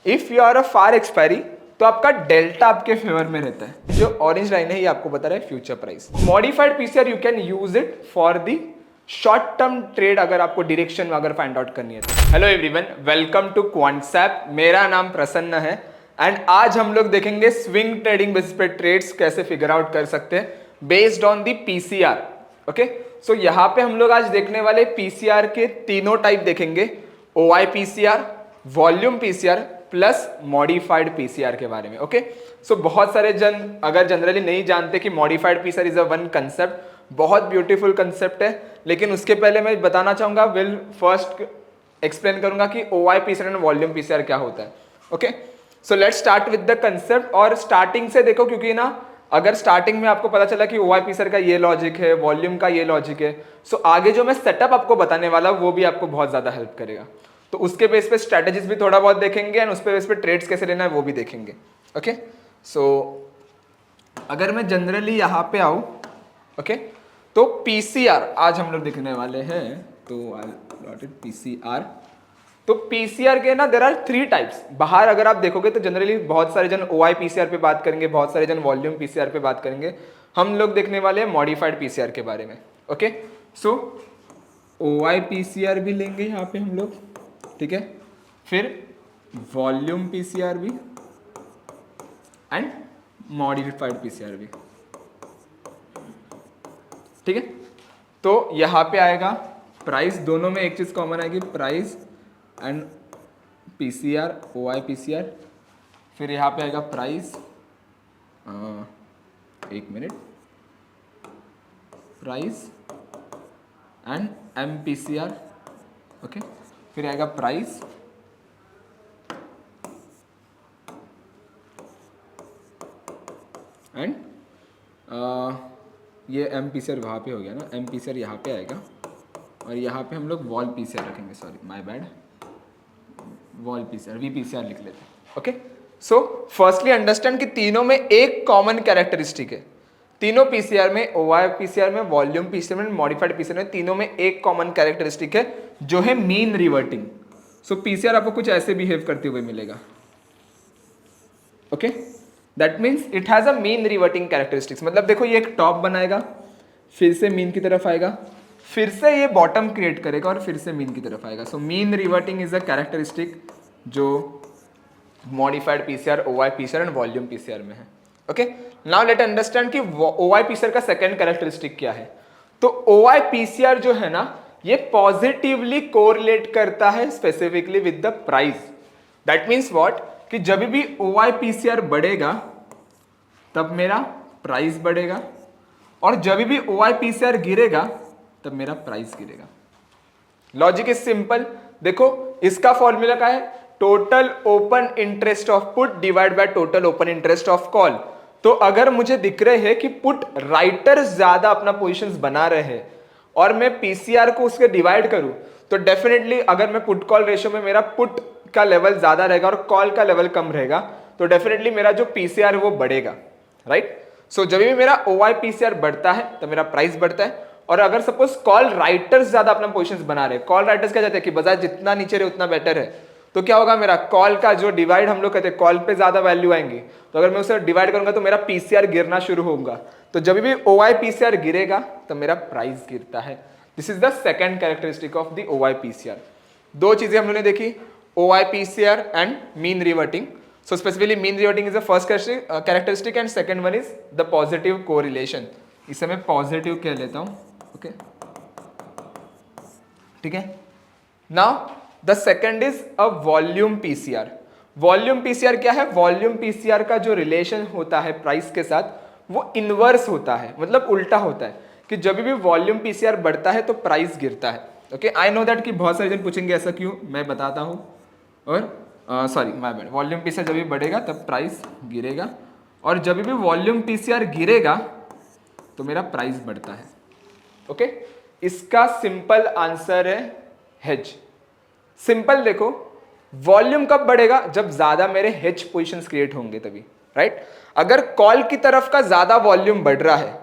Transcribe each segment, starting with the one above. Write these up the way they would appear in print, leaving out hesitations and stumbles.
If you are a far expiry तो आपका delta आपके फेवर में रहता है। जो ऑरेंज लाइन है ये आपको बता रहा है future price. Modified PCR you can use it for the short term trade, अगर आपको डायरेक्शन में अगर फाइंड आउट करनी है तो। Hello everyone, welcome to Quantsapp. मेरा नाम प्रसन्न है एंड आज हम लोग देखेंगे स्विंग ट्रेडिंग बेसिस पे ट्रेड्स कैसे फिगर आउट कर सकते हैं based on the PCR. Okay, so यहाँ पे हम लोग आज देखने वाले पीसीआर के तीनों टाइप देखेंगे, OI PCR, volume PCR plus modified PCR के बारे में। ओके, सो बहुत सारे जन अगर जनरली नहीं जानते कि modified PCR is a one concept, बहुत ब्यूटीफुल कंसेप्ट है, लेकिन उसके पहले मैं बताना चाहूंगा, विल फर्स्ट एक्सप्लेन करूंगा कि OI PCR and volume PCR क्या होता है। Okay, so let's start with the concept. और स्टार्टिंग से देखो, क्योंकि ना अगर स्टार्टिंग में आपको पता चला कि ओआई पीसीआर का ये लॉजिक है, वॉल्यूम का ये लॉजिक है, सो आगे जो मैं सेटअप आपको बताने वाला हूं वो भी आपको बहुत ज्यादा हेल्प करेगा। तो उसके बेस पे स्ट्रेटेजीज भी थोड़ा बहुत देखेंगे एंड उसके बेस पे ट्रेड्स कैसे लेना है वो भी देखेंगे। ओके, सो अगर मैं जनरली यहाँ पे आऊँ, ओके, तो पीसीआर आज हम लोग देखने वाले हैं। तो आई डॉट इट पीसीआर। तो पीसीआर के ना देयर आर थ्री टाइप्स। बाहर अगर आप देखोगे तो जनरली बहुत सारे जन ओआई पीसीआर पे बात करेंगे, बहुत सारे जन वॉल्यूम पीसीआर पे बात करेंगे। हम लोग देखने वाले हैं मॉडिफाइड पीसीआर के बारे में। ओके, सो ओआई पीसीआर भी लेंगे यहाँ पे हम लोग, ठीक है, फिर वॉल्यूम पीसीआर भी एंड मॉडिफाइड पीसीआर भी, ठीक है। तो यहाँ पे आएगा प्राइस, दोनों में एक चीज कॉमन आएगी, price and PCR, OI PCR. फिर यहाँ पे आएगा प्राइस, एक minute, price and M PCR. Okay, फिर आएगा प्राइस एंड ये एम पीसीआर वहाँ पे हो गया ना, एम पीसीआर यहाँ पे आएगा और यहाँ पे हम लोग वॉल पीसीआर रखेंगे, sorry my bad, wall PCR, V PCR लिख लेते हैं। ओके, सो फर्स्टली अंडरस्टैंड कि तीनों में एक कॉमन कैरेक्टरिस्टिक है। तीनों पीसीआर में, ओआई पीसीआर में, वॉल्यूम पीसीआर में, मॉडिफाइड पीसीआर में, तीनों में एक कॉमन कैरेक्टरिस्टिक है जो है मीन रिवर्टिंग। सो पीसीआर आपको कुछ ऐसे बिहेव करते हुए मिलेगा। Okay, that means it has a mean reverting characteristics. मतलब देखो, ये एक टॉप बनाएगा, फिर से मीन की तरफ आएगा, फिर से ये बॉटम क्रिएट करेगा और फिर से मीन की तरफ आएगा। So mean reverting is a characteristic जो modified PCR, OI PCR and volume PCR में है। ओके, नाउ लेट अंडरस्टैंड कि ओआई पीसीआर का सेकंड कैरेक्टरिस्टिक क्या है। तो ओआई पीसीआर जो है ना, ये पॉजिटिवली कोरिलेट करता है specifically with the price. That means what, कि जब भी ओआई पीसीआर बढ़ेगा तब मेरा प्राइस बढ़ेगा, और जब भी ओआई पीसीआर गिरेगा तब मेरा प्राइस गिरेगा। Logic is simple. देखो, इसका फॉर्मूला क्या है, total open interest of put divide by total open interest of call. तो अगर मुझे दिख रहे हैं कि पुट राइटर ज्यादा अपना पोजीशंस बना रहे हैं और मैं पीसीआर को उसके डिवाइड करूं, तो डेफिनेटली अगर मैं पुट कॉल रेशियो में मेरा पुट का लेवल ज्यादा रहेगा और कॉल का लेवल कम रहेगा, तो डेफिनेटली मेरा जो पीसीआर है वो बढ़ेगा, राइट। सो जब भी मेरा ओआई पीसीआर बढ़ता है तो मेरा प्राइस बढ़ता है। और अगर सपोज कॉल राइटर्स ज्यादा अपना पोजीशंस बना रहे हैं, कॉल राइटर्स क्या चाहते हैं कि बाजार जितना नीचे रहे उतना बेटर है, तो क्या होगा, मेरा कॉल का जो डिवाइड, हम लोग कहते हैं कॉल पे ज्यादा वैल्यू आएंगी, तो अगर मैं उसे डिवाइड करूंगा तो मेरा पीसीआर गिरना शुरू होगा। तो जब भी ओआई पीसीआर गिरेगा तो मेरा प्राइस गिरता है। This is the second characteristic of the OI PCR. दो चीजें हम लोगों ने देखी, OI PCR and mean reverting. So specifically mean reverting is the first characteristic and second one is the positive correlation. इसे मैं पॉजिटिव कह लेता हूं, ओके, ठीक है। Now the second is a volume PCR. Volume PCR क्या है, volume PCR का जो रिलेशन होता है प्राइस के साथ वो इनवर्स होता है, मतलब उल्टा होता है, कि जब भी वॉल्यूम पीसीआर बढ़ता है तो प्राइस गिरता है। ओके, आई नो दैट कि बहुत सारे जन पूछेंगे ऐसा क्यों, मैं बताता हूं। और sorry my bad, volume PCR जब भी बढ़ेगा तब प्राइस गिरेगा, और जब भी वॉल्यूम पीसीआर गिरेगा तो मेरा प्राइस बढ़ता है। ओके, इसका सिंपल आंसर है हेज। सिंपल देखो, वॉल्यूम कब बढ़ेगा, जब ज्यादा मेरे हेज पोजीशंस क्रिएट होंगे तभी, राइट। अगर कॉल की तरफ का ज्यादा वॉल्यूम बढ़ रहा है,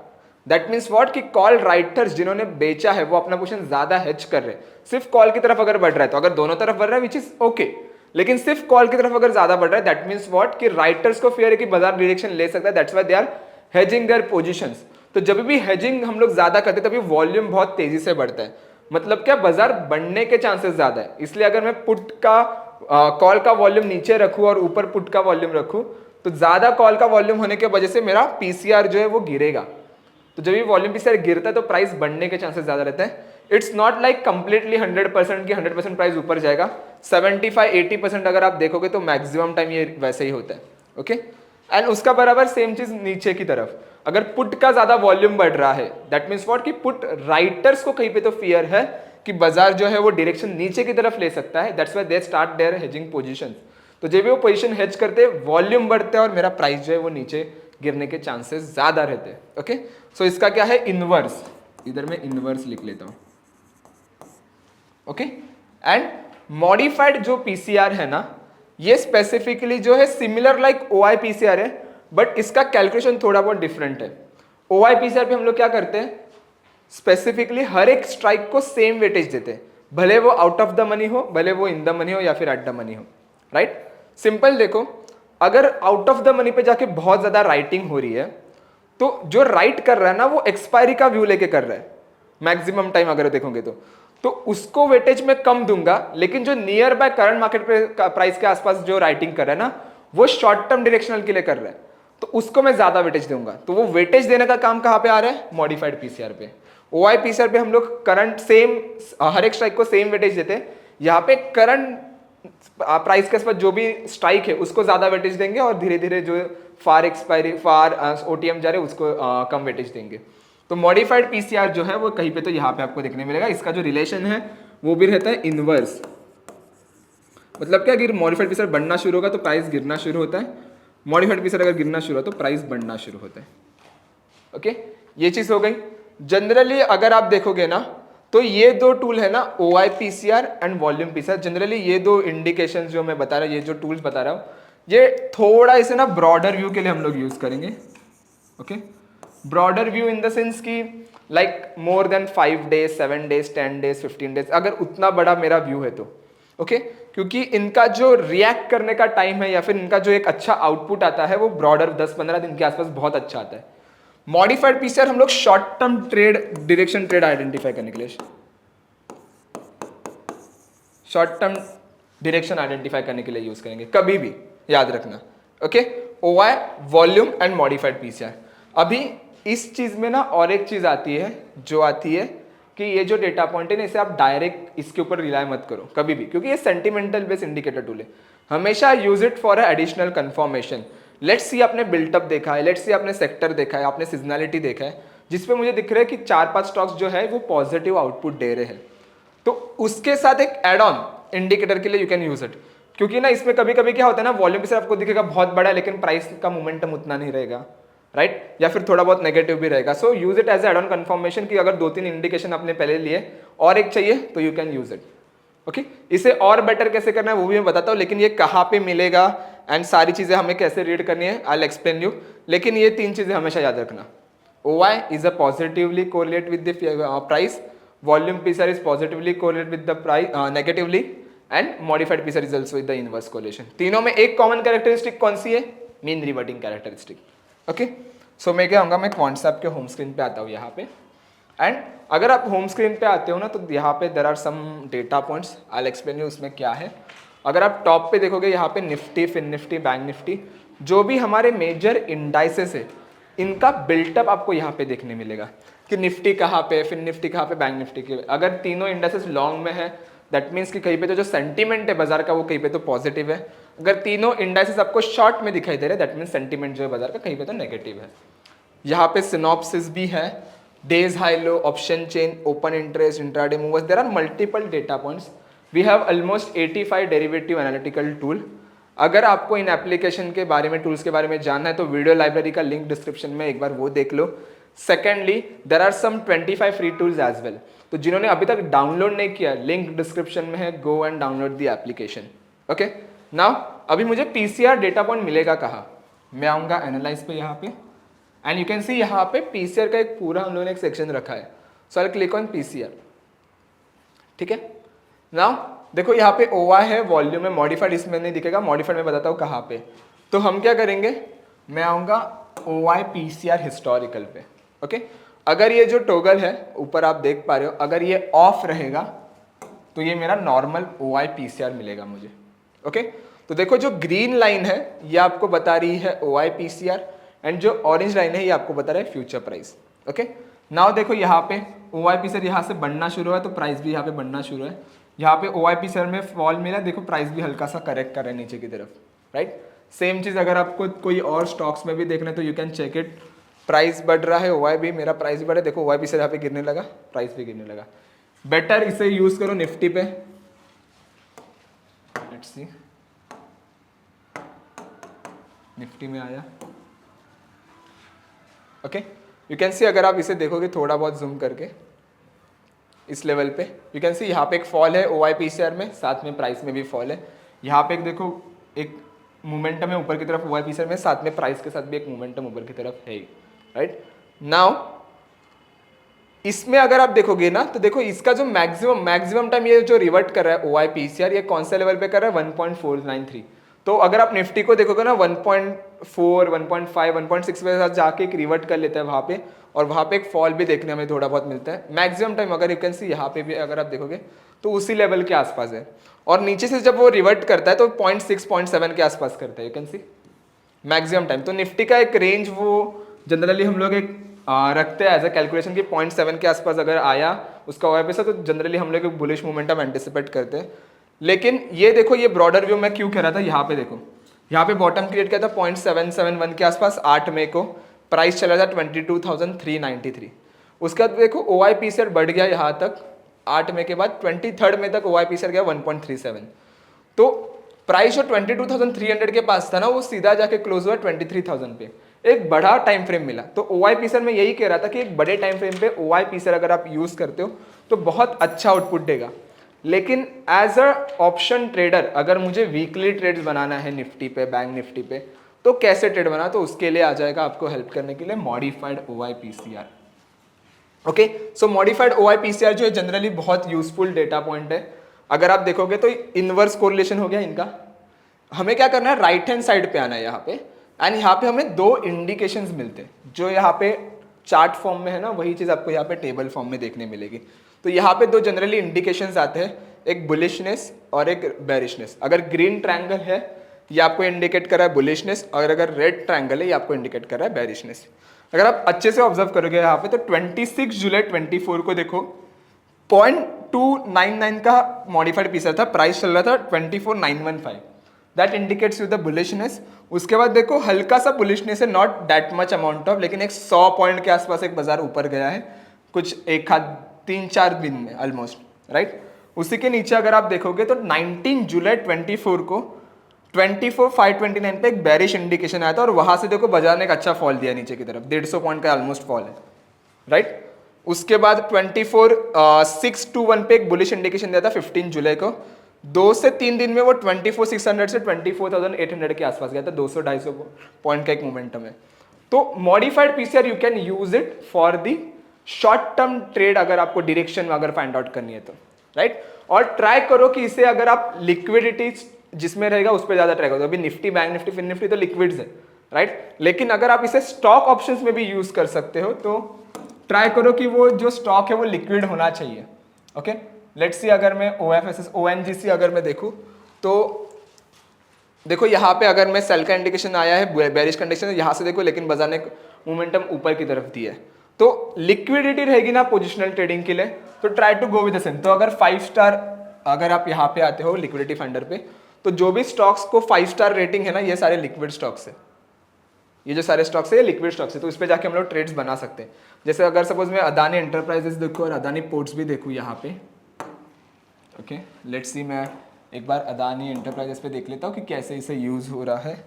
दैट मीन्स व्हाट, कि कॉल राइटर्स जिन्होंने बेचा है वो अपना पोजीशन ज्यादा हेज कर रहे हैं। सिर्फ कॉल की तरफ अगर बढ़ रहा है, तो अगर दोनों तरफ बढ़ रहा है विच इज ओके, लेकिन सिर्फ कॉल की तरफ अगर ज्यादा बढ़ रहा है दैट मीन्स व्हाट कि राइटर्स को फियर है कि बाजार डायरेक्शन ले सकता है, that's why they are hedging their positions. तो जब भी हेजिंग हम लोग ज्यादा करते हैं तभी वॉल्यूम बहुत तेजी से बढ़ता है, मतलब क्या बाजार बढ़ने के चांसेस ज्यादा है। इसलिए अगर मैं पुट का कॉल का वॉल्यूम नीचे रखूं और ऊपर पुट का वॉल्यूम रखूं तो ज्यादा कॉल का वॉल्यूम होने की वजह से मेरा पीसीआर जो है वो गिरेगा। तो जब ये वॉल्यूम पीसीआर गिरता है तो प्राइस बढ़ने के चांसेस ज्यादा रहते हैं। इट्स नॉट लाइक कंप्लीटली 100% की 100% प्राइस ऊपर जाएगा, 75-80% अगर आप देखोगे तो मैक्सिमम टाइम ये वैसे ही होता है। ओके एंड उसका बराबर सेम चीज नीचे की तरफ, अगर पुट का ज्यादा वॉल्यूम बढ़ रहा है दैट मीन्स व्हाट कि पुट राइटर्स को कहीं पे तो फियर है कि बाजार जो है वो डायरेक्शन नीचे की तरफ ले सकता है, that's why they start their hedging position. तो जब भी वो पोजीशन हेज करते हैं वॉल्यूम बढ़ता है और मेरा प्राइस जो है वो नीचे गिरने के चांसेस ज्यादा रहते हैं। ओके सो इसका क्या है इनवर्स, इधर मैं इनवर्स लिख लेता हूं। ओके एंड मॉडिफाइड जो पीसीआर है ना ये स्पेसिफिकली जो है सिमिलर लाइक ओआई पीसीआर है, बट इसका कैलकुलेशन थोड़ा बहुत डिफरेंट है। ओआई पीसीआर पे हम लोग क्या करते हैं, स्पेसिफिकली हर एक स्ट्राइक को सेम वेटेज देते हैं, भले वो आउट ऑफ द मनी हो, भले वो इन द मनी हो या फिर एट द मनी हो। राइट सिंपल देखो, अगर आउट ऑफ द मनी पे जाके बहुत ज्यादा राइटिंग हो रही है तो जो राइट कर रहा है ना वो एक्सपायरी का व्यू लेके कर रहा है मैक्सिमम टाइम अगर देखोगे तो उसको वेटेज में कम दूंगा, लेकिन जो near by current market price के आसपास जो राइटिंग कर रहा है ना वो शॉर्ट टर्म डायरेक्शनल के लिए कर रहा है तो उसको मैं ज्यादा वेटेज दूंगा। तो वो वेटेज देने का काम कहां पे आ रहा है, मॉडिफाइड पीसीआर पे। ओआई पीसीआर पे हम लोग करंट सेम हर एक स्ट्राइक को सेम वेटेज देते हैं, यहाँ पे करंट प्राइस के आसपास जो भी स्ट्राइक है उसको ज्यादा वेटेज देंगे और धीरे धीरे जो फार एक्सपायरी फार ओटीएम जा रहे हैं उसको कम वेटेज देंगे। तो मॉडिफाइड पीसीआर जो है वो कहीं पे तो यहाँ पे आपको देखने मिलेगा, इसका जो रिलेशन है वो भी रहता है इनवर्स। मतलब क्या, अगर मॉडिफाइड पीसीआर बढ़ना शुरू होगा तो प्राइस गिरना शुरू होता है, मॉडिफाइड पीसीआर अगर गिरना शुरू हो तो प्राइस बढ़ना शुरू होता है। ओके ये चीज हो गई। जनरली अगर आप देखोगे ना तो ये दो टूल है ना OI PCR and volume PCR, generally ये दो इंडिकेशन जो मैं बता रहा हूँ, ये जो टूल्स बता रहा हूँ ये थोड़ा इसे ना ब्रॉडर व्यू के लिए हम लोग यूज करेंगे। Okay broader view in the sense की like more than 5 days 7 days 10 days 15 days, अगर उतना बड़ा मेरा व्यू है तो ओके क्योंकि इनका जो रिएक्ट करने का टाइम है या फिर इनका जो एक अच्छा आउटपुट आता है वो ब्रॉडर 10-15 दिन के आसपास बहुत अच्छा आता है। मॉडिफाइड पीसीआर हम लोग short term trade direction trade identify करने के लिए, शॉर्ट टर्म डायरेक्शन आइडेंटिफाई करने के लिए यूज करेंगे, कभी भी याद रखना। Okay OI volume and modified PCR. अभी इस चीज में ना और एक चीज आती है जो आती है कि ये जो डेटा पॉइंट है ना इसे आप डायरेक्ट इसके ऊपर रिलाय मत करो कभी भी, क्योंकि ये सेंटिमेंटल बेस्ड इंडिकेटर टूल है। हमेशा use it for additional confirmation. Let's see आपने बिल्टअप देखा है, लेट्स सी आपने सेक्टर देखा है, आपने सीजनैलिटी देखा है जिसपे मुझे दिख रहा है कि 4-5 स्टॉक्स जो है वो पॉजिटिव आउटपुट दे रहे हैं, तो उसके साथ एक एड ऑन इंडिकेटर के लिए यू कैन यूज इट। क्योंकि ना इसमें कभी कभी क्या होता है ना वॉल्यूम से आपको दिखेगा बहुत बड़ा लेकिन प्राइस का मोमेंटम उतना नहीं रहेगा, राइट या फिर थोड़ा बहुत नेगेटिव भी रहेगा। So use it as add on confirmation कि अगर 2-3 इंडिकेशन आपने पहले लिए और एक चाहिए तो you can use it. Okay इसे और बेटर कैसे करना है वो भी मैं बताता हूँ, लेकिन ये कहाँ पे मिलेगा एंड सारी चीजें हमें कैसे रीड करनी है आई विल एक्सप्लेन यू। लेकिन ये 3 चीजें हमेशा याद रखना, OI is a positively correlate with the price, volume PCR is positively correlate with the price negatively and modified PCR is also with the inverse correlation. तीनों में एक कॉमन कैरेक्टरिस्टिक कौन सी है, mean reverting characteristic. Okay so मैं क्या होगा, मैं क्वांट्सएप के होम स्क्रीन पे आता हूँ यहाँ पे, एंड अगर आप होम स्क्रीन पे आते हो ना तो यहाँ पे there are some data points I will explain you उसमें क्या है। अगर आप टॉप पे देखोगे यहाँ पे Nifty, fin Nifty, bank Nifty, जो भी हमारे मेजर इंडाइसेस है इनका बिल्टअप आपको यहाँ पे देखने मिलेगा कि निफ्टी कहाँ पे, फिन निफ्टी कहाँ पे, बैंक निफ्टी के। अगर तीनों इंडाइसेस लॉन्ग में है दैट मीन्स कि कहीं पे तो जो सेंटीमेंट है बाजार का वो कहीं पे तो पॉजिटिव है। अगर तीनों इंडाइसेस आपको शॉर्ट में दिखाई दे रहे हैं दैट मीन्स सेंटीमेंट जो है बाजार का कहीं पे तो नेगेटिव है। यहाँ पे सिनॉप्सिस भी है, day's high low, option chain, open interest, intraday movers, there are multiple data points. We have almost 85 derivative analytical tool. अगर आपको इन एप्लीकेशन के बारे में, टूल्स के बारे में जानना है तो वीडियो लाइब्रेरी का लिंक डिस्क्रिप्शन में एक बार वो देख लो। Secondly there are some 25 free tools as well, तो जिन्होंने अभी तक डाउनलोड नहीं किया लिंक डिस्क्रिप्शन में है, go and download the application. Okay now अभी मुझे पीसीआर डेटा पॉइंट मिलेगा कहाँ, मैं आऊँगा एनालाइज पे यहाँ पे एंड यू कैन सी यहाँ पे पीसीआर का एक पूरा हम लोगों ने एक सेक्शन रखा है। सो आई क्लिक ऑन पीसीआर। ठीक है नाउ देखो यहाँ पे OI है, वॉल्यूम है, मॉडिफाइड इसमें नहीं दिखेगा, मॉडिफाइड में बताता हूँ कहाँ पे। तो हम क्या करेंगे, मैं आऊँगा OI PCR हिस्टोरिकल पे। ओके, अगर ये जो टोगल है ऊपर आप देख पा रहे हो, अगर ये ऑफ रहेगा तो ये मेरा नॉर्मल OI PCR मिलेगा मुझे। ओके, तो देखो जो ग्रीन लाइन है ये आपको बता रही है OI PCR, एंड जो ऑरेंज लाइन है ये आपको बता रहा है फ्यूचर प्राइस। ओके, नाउ देखो यहाँ पे OI PCR यहाँ से बढ़ना शुरू है तो प्राइस भी यहाँ पे बढ़ना शुरू है। यहाँ पे OI PCR में फॉल मिला, देखो प्राइस भी हल्का सा करेक्ट कर रहा है नीचे की तरफ, राइट। सेम चीज़ अगर आपको कोई और स्टॉक्स में भी देखना है तो you can check it, price बढ़ रहा है, OI भी, मेरा प्राइस भी बढ़ा है, देखो OI PCR यहाँ पे गिरने लगा, प्राइस भी गिरने लगा। बेटर इसे यूज करो निफ्टी पे। लेट्स सी, निफ्टी में आया। ओके, यू कैन सी अगर आप इसे देखोगे थोड़ा बहुत जूम करके इस लेवल पे, यू कैन सी यहाँ पे एक फॉल है OI PCR में, साथ में प्राइस में भी फॉल है। यहाँ पे एक देखो एक मोमेंटम है ऊपर की तरफ OI PCR में, साथ में प्राइस के साथ भी एक मोमेंटम ऊपर की तरफ है, राइट। नाउ इसमें अगर आप देखोगे ना तो देखो इसका जो मैक्सिमम टाइम ये जो रिवर्ट कर रहा है OI PCR, ये कौन से लेवल पे कर रहा है, 1.493। तो अगर आप निफ्टी को देखोगे ना 1.4, 1.5, 1.6 के साथ जाके एक रिवर्ट कर लेता है वहाँ पे, और वहाँ पे एक फॉल भी देखने हमें थोड़ा बहुत मिलता है मैक्सिमम टाइम। अगर यू कैन सी यहाँ पे भी अगर आप देखोगे तो उसी लेवल के आसपास है, और नीचे से जब वो रिवर्ट करता है तो 0.6, 0.7 के आसपास करता है, you can see maximum time. तो निफ्टी का एक रेंज वो जनरली हम लोग एक रखते हैं एज अ कैलकुलेशन की 0.7 के आसपास अगर आया उसका OI PCR तो जनरली हम लोग एक बुलिश मोमेंटम एंटिसिपेट करते हैं। लेकिन ये देखो ये ब्रॉडर व्यू में क्यों कह रहा था, यहाँ पे देखो यहाँ पे बॉटम क्रिएट किया था 0.771 के आसपास 8 मई को, प्राइस चला था 22,393। उसके बाद देखो OI PCR बढ़ गया यहाँ तक 8 मई के बाद, 23 मई तक OI PCR गया 1.37। तो प्राइस जो 22,300 के पास था ना वो सीधा जाके क्लोज हुआ 23,000 पे, एक बड़ा टाइम फ्रेम मिला। तो OI PCR में यही कह रहा था कि एक बड़े टाइम फ्रेम पे OI PCR अगर आप यूज करते हो तो बहुत अच्छा आउटपुट देगा। लेकिन एज अ ऑप्शन ट्रेडर अगर मुझे वीकली ट्रेड्स बनाना है निफ्टी पे, बैंक निफ्टी पे, तो कैसे ट्रेड बना, तो उसके लिए आ जाएगा आपको हेल्प करने के लिए मॉडिफाइड OI PCR। ओके, सो मॉडिफाइड OI PCR जो है जनरली बहुत यूजफुल डेटा पॉइंट है। अगर आप देखोगे तो इनवर्स कोरिलेशन हो गया इनका। हमें क्या करना है, राइट हैंड साइड पे आना है यहाँ पे, एंड यहाँ पे हमें दो इंडिकेशंस मिलते हैं जो यहाँ पे चार्ट फॉर्म में है ना, वही चीज आपको यहाँ पे टेबल फॉर्म में देखने मिलेगी। तो यहाँ पे दो जनरली इंडिकेशंस आते हैं, एक बुलिशनेस और एक बेरिशनेस। अगर ग्रीन ट्रायंगल है ये आपको इंडिकेट कर रहा है बुलिशनेस, और अगर रेड ट्रायंगल है ये आपको इंडिकेट कर रहा है बेरिशनेस। अगर आप अच्छे से ऑब्जर्व करोगे यहाँ पे तो 26 जुलाई 24 को देखो 0.299 का मॉडिफाइड पीसर था, प्राइस चल रहा था 24,915, that indicates you the bullishness. उसके बाद देखो हल्का सा बुलिशनेस है, not that much amount of, लेकिन एक 100 पॉइंट के आसपास एक बाजार ऊपर गया है कुछ एक हाथ 3-4 दिन में ऑलमोस्ट, राइट। उसी के नीचे अगर आप देखोगे तो 19 जुलाई 24 को 24,529 पे एक बेरिश इंडिकेशन आया था, और वहां से देखो बाजार ने एक अच्छा फॉल दिया नीचे की तरफ, 150 पॉइंट का ऑलमोस्ट फॉल है, राइट। उसके बाद 24,621 पे एक बुलिश इंडिकेशन दिया था 15 जुलाई को। 2 से 3 दिन में वो 24,600 से 24,800 के आसपास गया था, 200-250 पॉइंट का एक मोमेंटम है। तो modified PCR you can use it for the short term trade, अगर आपको डायरेक्शन अगर फाइंड आउट करनी है तो, राइट। और ट्राई करो कि इसे अगर आप लिक्विडिटी जिसमें रहेगा उस पर ज्यादा ट्राई करो। अभी Nifty, bank Nifty, fin Nifty तो लिक्विड्स है, राइट। लेकिन अगर आप इसे स्टॉक ऑप्शंस में भी यूज कर सकते हो तो ट्राई करो कि वो जो स्टॉक है वो लिक्विड होना चाहिए। ओके, लेट्स सी अगर मैं OFSS ONGC अगर मैं देखूं तो देखो यहाँ पे अगर मैं सेल का इंडिकेशन आया है, बेरिश कंडीशन यहाँ से देखो, लेकिन बाजार ने मोमेंटम ऊपर की तरफ दिया है। तो लिक्विडिटी रहेगी ना पोजिशनल ट्रेडिंग के लिए, तो try to go with the same. तो अगर 5 स्टार अगर आप यहाँ पे आते हो लिक्विडिटी फाइंडर पे, तो जो भी स्टॉक्स को 5 स्टार रेटिंग है ना, ये सारे लिक्विड स्टॉक्स है, ये जो सारे स्टॉक्स है ये लिक्विड स्टॉक्स है। तो इस पे जाके हम लोग ट्रेड्स बना सकते हैं। जैसे अगर सपोज मैं अदानी एंटरप्राइजेस देखूँ और अदानी पोर्ट्स भी देखूँ यहाँ पे, ओके लेट्स सी, मैं एक बार अदानी एंटरप्राइजेस पे देख लेता हूँ कि कैसे इसे यूज हो रहा है।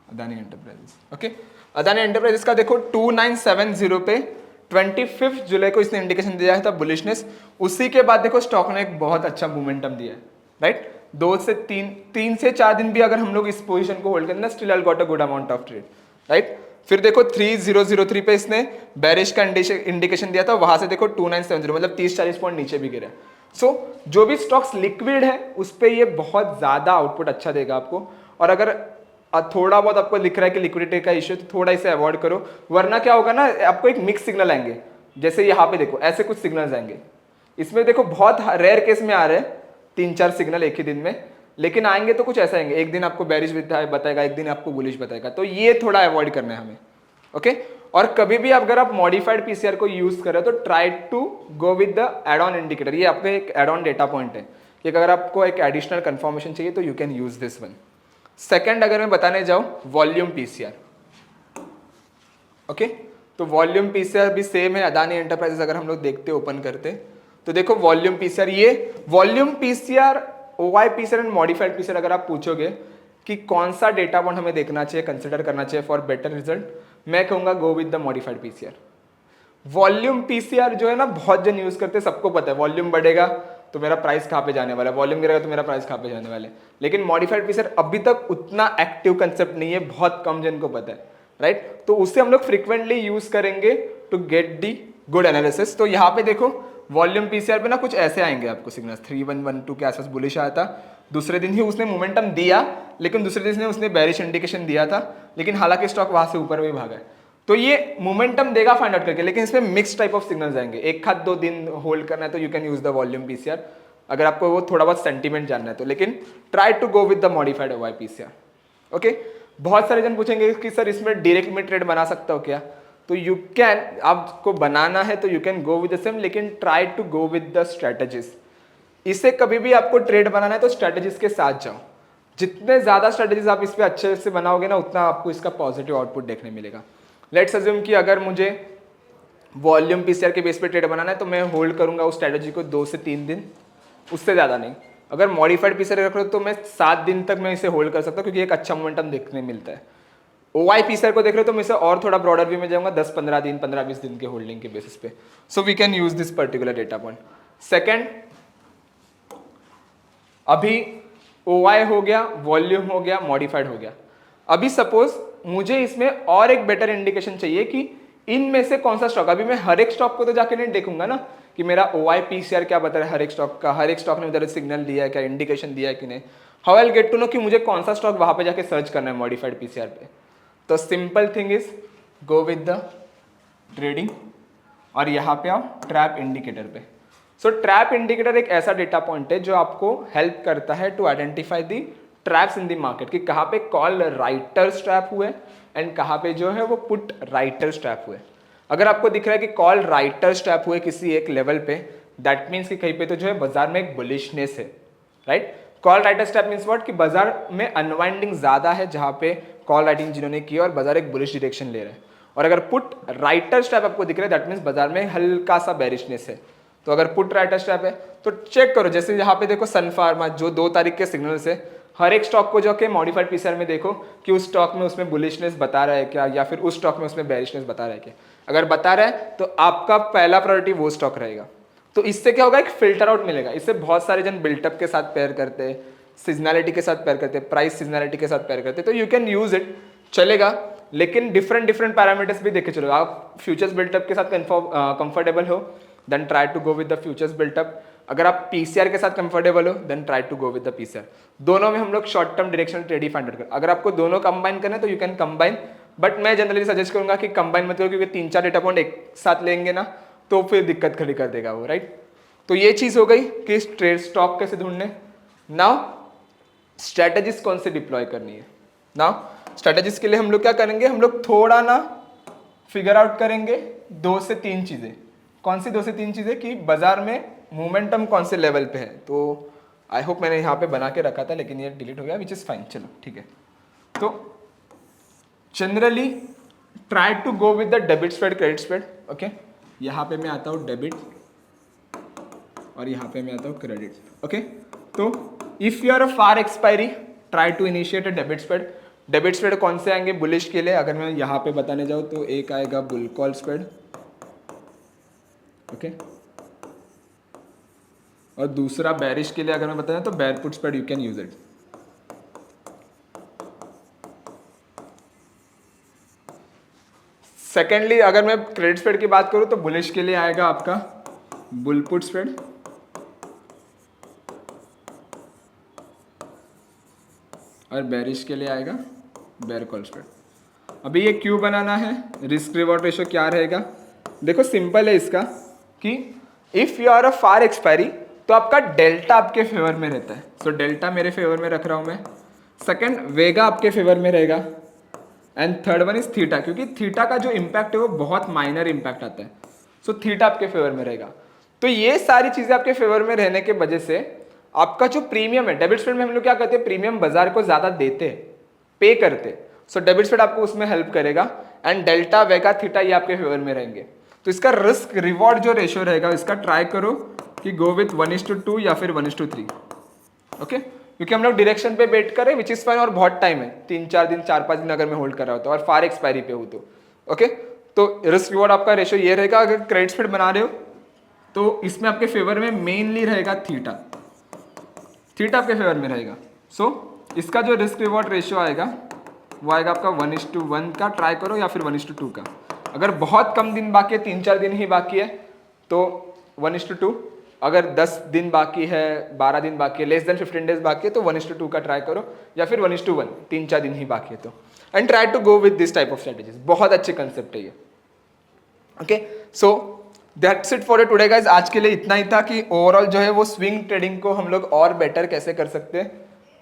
Adani enterprises, okay, Adani enterprises का देखो 2970 पे 25 जुलाई को इसने इंडिकेशन दिया था बुलिशनेस। उसी के बाद देखो स्टॉक ने एक बहुत अच्छा मोमेंटम दिया है, राइट। 2 से 3 से 4 दिन भी अगर हम लोग इस पोजीशन को होल्ड करें ना, still I got a good amount of trade, right. फिर देखो 3003 पे इसने बेरिश का इंडिकेशन दिया था, वहां से देखो 2970 मतलब 30-40 पॉइंट नीचे भी गिरा। सो जो भी स्टॉक्स लिक्विड है उस पर ये बहुत ज्यादा आउटपुट अच्छा देगा आपको। और अगर थोड़ा बहुत आपको दिख रहा है कि लिक्विडिटी का इश्यू, तो थोड़ा इसे अवॉइड करो, वरना क्या होगा ना, आपको एक मिक्स सिग्नल आएंगे। जैसे यहाँ पे देखो ऐसे कुछ सिग्नल्स आएंगे, इसमें देखो बहुत रेयर केस में आ रहे हैं 3-4 सिग्नल एक ही दिन में, लेकिन आएंगे तो कुछ ऐसा आएंगे, एक दिन आपको बेरिश बताएगा, एक दिन आपको बुलिश बताएगा, तो ये थोड़ा अवॉइड करना है हमें। ओके और कभी भी अगर आप मॉडिफाइड पीसीआर को यूज कर रहे हो तो try to go with the add on indicator. ये आपका एक एड ऑन डेटा पॉइंट है कि अगर आपको एक एडिशनल कंफर्मेशन चाहिए तो you can use this one. Second अगर मैं बताने जाऊं वॉल्यूम पीसीआर। ओके तो वॉल्यूम पीसीआर भी सेम है, अदानी एंटरप्राइजेस अगर हम लोग देखते ओपन करते तो देखो वॉल्यूम पीसीआर, ये volume PCR, ओवाई PCR and modified PCR अगर आप पूछोगे कि कौन सा डेटा पॉइंट हमें देखना चाहिए, कंसिडर करना चाहिए फॉर बेटर रिजल्ट, मैं कहूंगा गो with the modified PCR. Volume PCR जो है ना बहुत जन यूज करते हैं, सबको पता है वॉल्यूम बढ़ेगा तो मेरा प्राइस कहाँ पे जाने वाला है, वॉल्यूम गिरेगा तो मेरा प्राइस कहाँ पे जाने वाला है। लेकिन मॉडिफाइड पीसीआर अभी तक उतना एक्टिव कंसेप्ट नहीं है, बहुत कम जन को पता है, राइट। तो उसे हम लोग फ्रीक्वेंटली यूज करेंगे to get the good analysis. तो यहाँ पे देखो वॉल्यूम पीसीआर पे ना कुछ ऐसे आएंगे आपको सिग्नल्स, 3112 के आसपास बुलिश आया था, दूसरे दिन ही उसने मोमेंटम दिया, लेकिन दूसरे दिन उसने बेरिश इंडिकेशन दिया था, लेकिन हालांकि स्टॉक वहां से ऊपर भी भागा है। तो ये मोमेंटम देगा फाइंड आउट करके, लेकिन इसमें मिक्स टाइप ऑफ सिग्नल्स आएंगे। एक हाथ 2 दिन होल्ड करना है तो you can use the volume PCR, अगर आपको वो थोड़ा बहुत सेंटीमेंट जानना है तो, लेकिन try to go with the modified OI PCR. Okay बहुत सारे जन पूछेंगे कि सर इसमें डायरेक्ट में ट्रेड बना सकता हो क्या, तो यू कैन, आपको बनाना है तो you can go with the same, लेकिन try to go with the strategies. इसे कभी भी आपको ट्रेड बनाना है तो स्ट्रेटेजीज के साथ जाओ, जितने ज्यादा स्ट्रेटेजीज आप इस पे अच्छे से बनाओगे ना उतना आपको इसका पॉजिटिव आउटपुट देखने मिलेगा। लेट्स अज्यूम कि अगर मुझे वॉल्यूम पीसीआर के बेस पे ट्रेड बनाना है तो मैं होल्ड करूंगा उस स्ट्रेटेजी को 2 से 3 दिन, उससे ज्यादा नहीं। अगर मॉडिफाइड पीसीआर रख रहे हो तो मैं 7 दिन तक मैं इसे होल्ड कर सकता हूँ, क्योंकि एक अच्छा मोमेंटम देखने मिलता है। ओवाई पीसीआर को देख रहे हो तो मैं इसे और थोड़ा ब्रॉडर व्यू में जाऊंगा, 10-15 दिन, 15-20 दिन के होल्डिंग के बेसिस पे। So we can use this particular data point. Second, अभी ओवाई हो गया, वॉल्यूम हो गया, मॉडिफाइड हो गया। अभी सपोज मुझे इसमें और एक बेटर इंडिकेशन चाहिए कि इनमें से कौन सा स्टॉक, अभी मैं हर एक स्टॉक को तो जाके नहीं देखूंगा ना कि मेरा ओवाई पीसीआर क्या बता रहा है हर एक स्टॉक का, हर एक स्टॉक ने उधर सिग्नल दिया है क्या, इंडिकेशन दिया है कि नहीं। How I will get to know कि मुझे कौन सा स्टॉक वहां पे जाके सर्च करना है मॉडिफाइड पीसीआर पे। तो simple thing is go with the trading और यहाँ पे आओ ट्रैप इंडिकेटर पे। सो ट्रैप इंडिकेटर एक ऐसा डेटा पॉइंट है जो आपको हेल्प करता है to identify the traps in the market, कि कहाँ पे कॉल राइटर्स ट्रैप हुए एंड कहाँ पे जो है वो पुट राइटर्स ट्रैप हुए। अगर आपको दिख रहा है कि कॉल राइटर्स ट्रैप हुए किसी एक लेवल पे, दैट मीन्स कि कहीं पे तो जो है बाजार में एक बुलिशनेस है, right. Call writers trap means what, कि बाजार में अनवाइंडिंग ज्यादा है जहाँ पे कॉल राइटिंग जिन्होंने की और बाजार एक बुलिश डायरेक्शन ले रहा है। और अगर पुट राइटर्स ट्रैप आपको दिख रहा है दैट मीन्स बाजार में हल्का सा बेरिशनेस है। तो अगर पुट राइटर्स ट्रैप है तो चेक करो, जैसे यहाँ पे देखो सन फार्मा जो 2 तारीख के सिग्नल से, हर एक स्टॉक को जो कि मॉडिफाइड पीसीआर में देखो कि उस स्टॉक में उसमें बुलिशनेस बता रहा है क्या, या फिर उस स्टॉक में उसमें बेरिशनेस बता रहा है क्या। अगर बता रहा है तो आपका पहला प्रायोरिटी वो स्टॉक रहेगा। तो इससे क्या होगा, एक फिल्टर आउट मिलेगा। इससे बहुत सारे जन बिल्टअप के साथ पेयर करते हैं, सीजनैलिटी के साथ पेयर करते हैं, प्राइस सीजनैलिटी के साथ पेयर करते हैं, तो यू कैन यूज इट, चलेगा। लेकिन डिफरेंट पैरामीटर्स भी देखे चलो। आप फ्यूचर्स बिल्टअप के साथ कंफर्टेबल हो then try to go with the futures built up. अगर आप पीसीआर के साथ कंफर्टेबल हो then try to go with the PCR. दोनों में हम लोग शॉर्ट टर्म डायरेक्शनल ट्रेड ही फाइंड आउट कर। अगर आपको दोनों कंबाइन करना है तो यू कैन कंबाइन, बट मैं जनरली सजेस्ट करूंगा कि कंबाइन मत करो, क्योंकि 3-4 डेटा पॉइंट एक साथ लेंगे ना तो फिर दिक्कत खड़ी कर देगा वो, राइट। तो ये चीज हो गई कि ट्रेड स्टॉक कैसे ढूंढने। नाउ स्ट्रेटेजीज कौन से डिप्लॉय करनी है। नाउ स्ट्रेटेजीज के लिए हम लोग क्या करेंगे, हम लोग थोड़ा ना फिगर आउट करेंगे 2 से 3 चीजें। कौन सी 2 से 3 चीजें, कि बाजार में मोमेंटम कौन से लेवल पे है। तो आई होप मैंने यहाँ पे बना के रखा था लेकिन ये डिलीट हो गया, विच इज फाइन, चलो ठीक है। तो generally try to go with the debit spread, credit spread. Okay यहाँ पे मैं आता हूँ डेबिट और यहाँ पे मैं आता हूँ क्रेडिट। ओके तो if you are a far expiry try to initiate a debit spread. Debit spread कौन से आएंगे बुलिश के लिए, अगर मैं यहाँ पे बताने जाऊँ तो एक आएगा बुल कॉल स्प्रेड, ओके और दूसरा बेरिश के लिए अगर मैं बताना तो bear put spread, you can use it. Secondly अगर मैं क्रेडिट स्प्रेड की बात करूं तो बुलिश के लिए आएगा आपका बुल पुट स्प्रेड, और बेरिश के लिए आएगा बेयर कॉल स्प्रेड। अभी ये क्यों बनाना है, रिस्क रिवॉर्ड रेशो क्या रहेगा, देखो सिंपल है इसका कि if you are a far expiry तो आपका डेल्टा आपके फेवर में रहता है। सो डेल्टा मेरे फेवर में रख रहा हूं मैं। सेकंड, वेगा आपके फेवर में रहेगा, and third one is theta, क्योंकि थीटा का जो इम्पैक्ट है वो बहुत माइनर इम्पैक्ट आता है। सो थीटा आपके फेवर में रहेगा। तो ये सारी चीजें आपके फेवर में रहने के वजह से आपका जो प्रीमियम है, डेबिट स्प्रेड में हम लोग क्या करते हैं, प्रीमियम बाजार को ज्यादा देते हैं, पे करते। सो डेबिट स्प्रेड आपको उसमें हेल्प करेगा, एंड डेल्टा वेगा थीटा ये आपके फेवर में रहेंगे। तो इसका रिस्क रिवॉर्ड जो रेशियो रहेगा इसका ट्राई करो कि गो विथ 1:2 या फिर 1:3, ओके, क्योंकि हम लोग डायरेक्शन पे बेट करें विच इज फाइन, और बहुत टाइम है, 3-4 दिन 4-5 दिन अगर मैं होल्ड कर रहा होता और फार एक्सपायरी पे हूँ तो ओके। तो रिस्क रिवॉर्ड आपका रेशियो ये रहेगा। अगर क्रेडिट स्प्रेड बना रहे हो तो इसमें आपके फेवर में मेनली रहेगा थीटा, थीटा आपके फेवर में रहेगा। सो इसका जो रिस्क रिवॉर्ड रेशियो आएगा वो आएगा आपका 1:1 का ट्राई करो, या फिर 1:2 का। अगर बहुत कम दिन बाकी है, 3-4 दिन ही बाकी है, तो 1:2। अगर 10 दिन बाकी है, 12 दिन बाकी है, लेस देन 15 डेज बाकी है, तो 1:2 का ट्राई करो, या फिर 1:1, 3-4 दिन ही बाकी है तो। And try to go with this type of strategies. बहुत अच्छे कंसेप्ट है ये, okay. So that's it for today guys. आज के लिए इतना ही था कि ओवरऑल जो है वो स्विंग ट्रेडिंग को हम लोग और बेटर कैसे कर सकते हैं।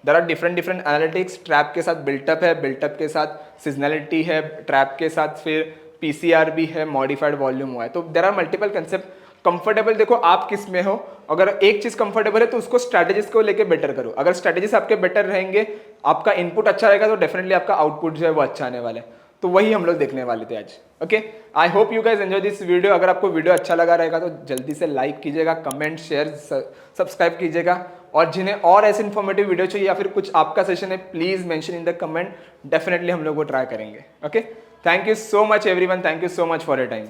There are different analytics, trap के साथ बिल्टअप है, बिल्टअप के साथ सीजनलिटी है, ट्रैप के साथ फिर पीसीआर भी है, मॉडिफाइड वॉल्यूम हुआ है। तो there are multiple concept. Comfortable देखो आप किस में हो, अगर एक चीज कंफर्टेबल है तो उसको स्ट्रैटेजीज को लेके बेटर करो। अगर स्ट्रैटेजीज आपके बेटर रहेंगे, आपका इनपुट अच्छा रहेगा, तो डेफिनेटली आपका आउटपुट जो है वो अच्छा आने वाला है। तो वही हम लोग देखने वाले थे आज, okay. I hope you guys enjoy this video. अगर आपको वीडियो अच्छा लगा रहेगा तो जल्दी से लाइक कीजिएगा, कमेंट, शेयर, सब्सक्राइब कीजिएगा, और जिन्हें और ऐसे इन्फॉर्मेटिव वीडियो चाहिए या फिर कुछ आपका सेशन है, please mention in the comment. Definitely हम लोग वो ट्राई करेंगे, okay. Thank you so much everyone, thank you so much for your time.